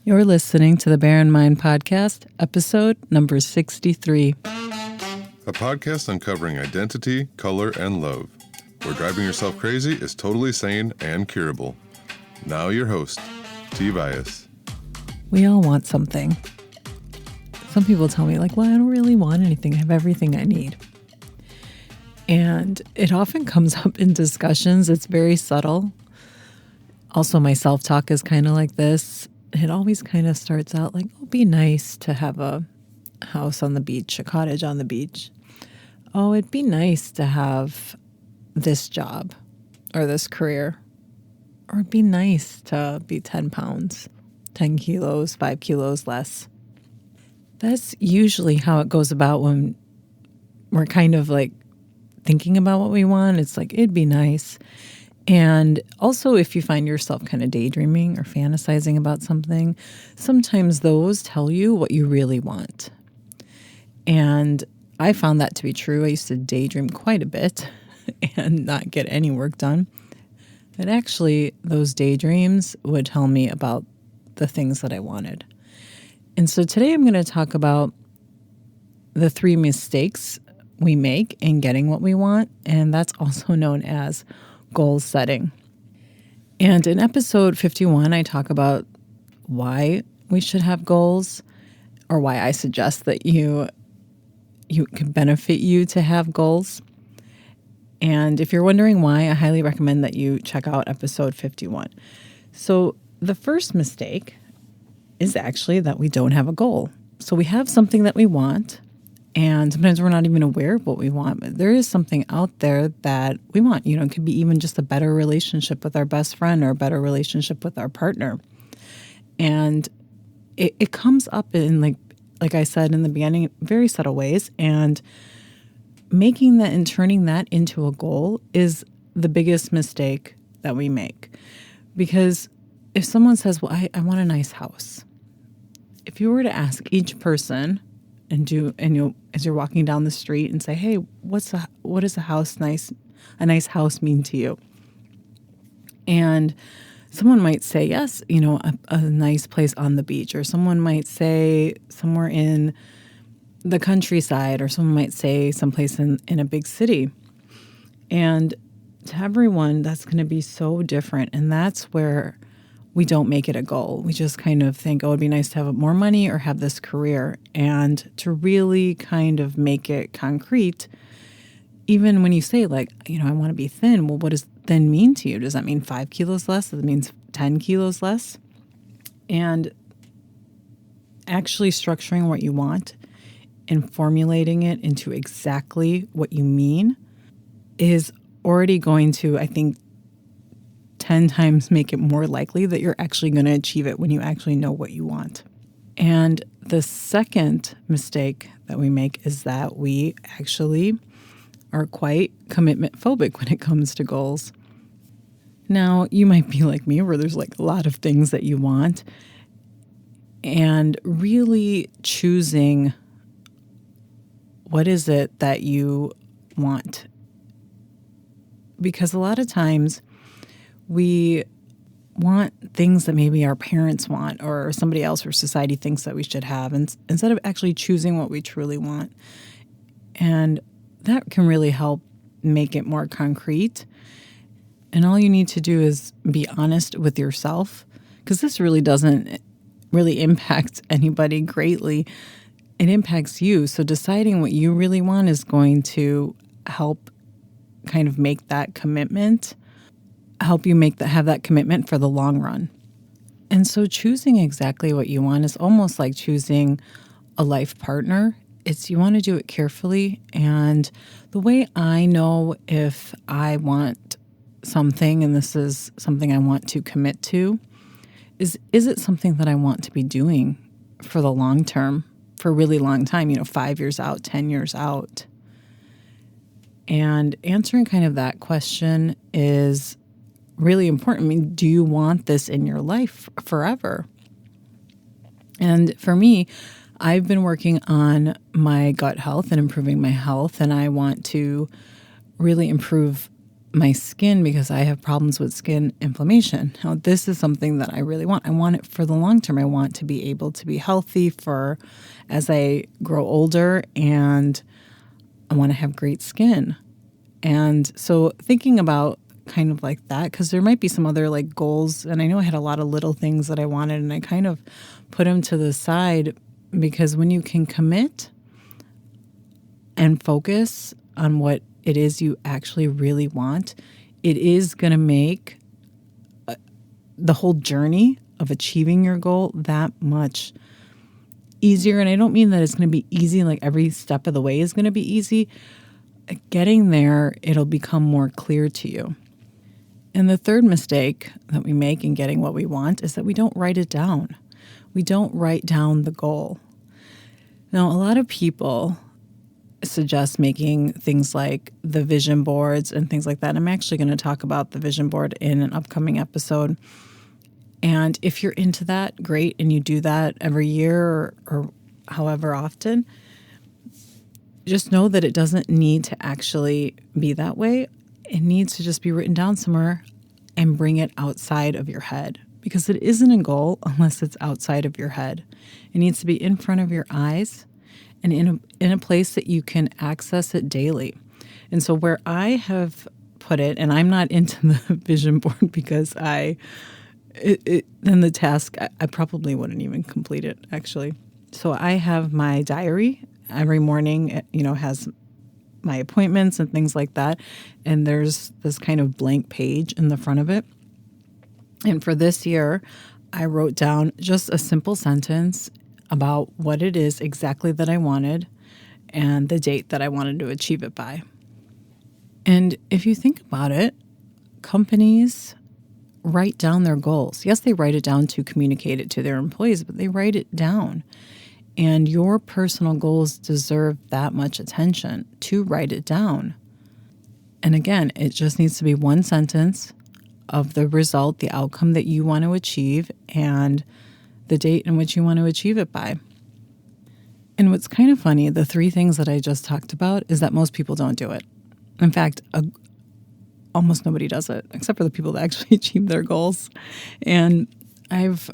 You're listening to the Bear in Mind podcast, episode number 63. A podcast uncovering identity, color, and love, where driving yourself crazy is totally sane and curable. Now your host, T. Bias. We all want something. Some people tell me, well, I don't really want anything. I have everything I need. And it often comes up in discussions. It's very subtle. Also, my self-talk is kind of like this. It always kind of starts out like, oh, it'd be nice to have a house on the beach, a cottage on the beach. Oh, it'd be nice to have this job or this career. Or it'd be nice to be 10 pounds, 10 kilos, 5 kilos less. That's usually how it goes about when we're kind of thinking about what we want. It's it'd be nice. And also, if you find yourself kind of daydreaming or fantasizing about something, sometimes those tell you what you really want. And I found that to be true. I used to daydream quite a bit and not get any work done. But actually, those daydreams would tell me about the things that I wanted. And so today I'm going to talk about the 3 mistakes we make in getting what we want. And that's also known as goal setting. And in episode 51, I talk about why we should have goals, or why I suggest that you can benefit you to have goals. And if you're wondering why, I highly recommend that you check out episode 51. So the first mistake is actually that we don't have a goal. So we have something that we want, and sometimes we're not even aware of what we want, but there is something out there that we want. It could be even just a better relationship with our best friend or a better relationship with our partner. And it comes up in, like I said in the beginning, very subtle ways. And making that and turning that into a goal is the biggest mistake that we make. Because if someone says, well, I want a nice house. If you were to ask each person as you're walking down the street and say, hey, what does a nice house mean to you? And someone might say, yes, a nice place on the beach, or someone might say somewhere in the countryside, or someone might say someplace in a big city. And to everyone, that's going to be so different. And that's where we don't make it a goal. We just kind of think, oh, it'd be nice to have more money or have this career. And to really kind of make it concrete, even when you say I want to be thin, well, what does thin mean to you? Does that mean 5 kilos less? Does it mean 10 kilos less? And actually structuring what you want and formulating it into exactly what you mean is already going to, I think, 10 times make it more likely that you're actually going to achieve it when you actually know what you want. And the second mistake that we make is that we actually are quite commitment phobic when it comes to goals. Now, you might be like me, where there's a lot of things that you want, and really choosing what is it that you want. Because a lot of times we want things that maybe our parents want, or somebody else or society thinks that we should have, and instead of actually choosing what we truly want. And that can really help make it more concrete. And all you need to do is be honest with yourself, because this really doesn't really impact anybody greatly. It impacts you. So deciding what you really want is going to help kind of make that commitment, help you have that commitment for the long run. And so choosing exactly what you want is almost like choosing a life partner. You want to do it carefully. And the way I know if I want something, and this is something I want to commit to, is it something that I want to be doing for the long term, for a really long time, 5 years out, 10 years out? And answering kind of that question is really important. I mean, do you want this in your life forever? And for me, I've been working on my gut health and improving my health, and I want to really improve my skin because I have problems with skin inflammation. Now, this is something that I really want. I want it for the long term. I want to be able to be healthy for as I grow older, and I want to have great skin. And so thinking about kind of like that, because there might be some other like goals, and I know I had a lot of little things that I wanted, and I kind of put them to the side, because when you can commit and focus on what it is you actually really want, it is going to make the whole journey of achieving your goal that much easier. And I don't mean that it's going to be easy, like every step of the way is going to be easy. Getting there, it'll become more clear to you. And the third mistake that we make in getting what we want is that we don't write it down. We don't write down the goal. Now, a lot of people suggest making things like the vision boards and things like that. And I'm actually going to talk about the vision board in an upcoming episode. And if you're into that, great, and you do that every year or however often, just know that it doesn't need to actually be that way. It needs to just be written down somewhere and bring it outside of your head, because it isn't a goal unless it's outside of your head. It needs to be in front of your eyes and in a place that you can access it daily. And so where I have put it, and I'm not into the vision board because then the task, I probably wouldn't even complete it, actually. So I have my diary every morning, has my appointments and things like that. And there's this kind of blank page in the front of it. And for this year, I wrote down just a simple sentence about what it is exactly that I wanted and the date that I wanted to achieve it by. And if you think about it, companies write down their goals. Yes, they write it down to communicate it to their employees, but they write it down. And your personal goals deserve that much attention to write it down. And again, it just needs to be one sentence of the result, the outcome that you want to achieve, and the date in which you want to achieve it by. And what's kind of funny, the three things that I just talked about, is that most people don't do it. In fact, almost nobody does it, except for the people that actually achieve their goals. And I've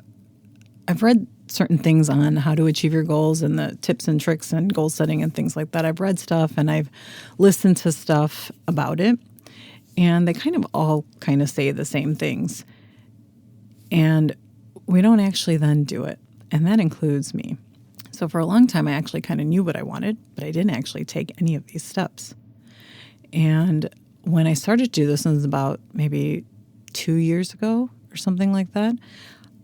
read certain things on how to achieve your goals and the tips and tricks and goal setting and things like that. I've read stuff and I've listened to stuff about it, and they kind of all kind of say the same things. And we don't actually then do it. And that includes me. So for a long time, I actually kind of knew what I wanted, but I didn't actually take any of these steps. And when I started to do this, it was about maybe 2 years ago or something like that,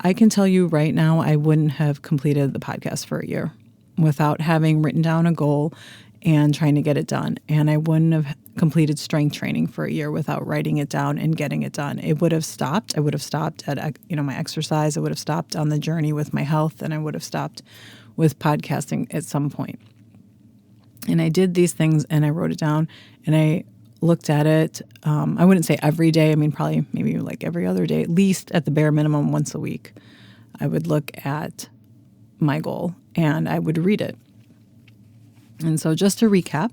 I can tell you right now, I wouldn't have completed the podcast for a year without having written down a goal and trying to get it done. And I wouldn't have completed strength training for a year without writing it down and getting it done. It would have stopped. I would have stopped at my exercise. I would have stopped on the journey with my health, and I would have stopped with podcasting at some point. And I did these things, and I wrote it down, and I looked at it. I wouldn't say every day. I mean, probably maybe like every other day, at least at the bare minimum once a week. I would look at my goal and I would read it. And so just to recap,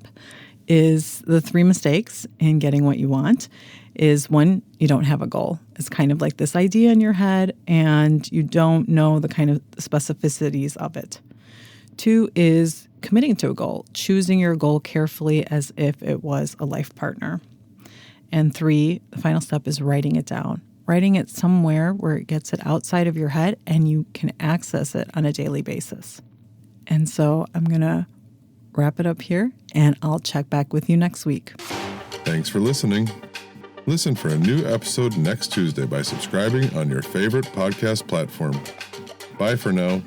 is the three mistakes in getting what you want is, one, you don't have a goal. It's kind of like this idea in your head and you don't know the kind of specificities of it. 2 is committing to a goal, choosing your goal carefully as if it was a life partner. And 3, the final step is writing it down, writing it somewhere where it gets it outside of your head and you can access it on a daily basis. And so I'm going to wrap it up here, and I'll check back with you next week. Thanks for listening. Listen for a new episode next Tuesday by subscribing on your favorite podcast platform. Bye for now.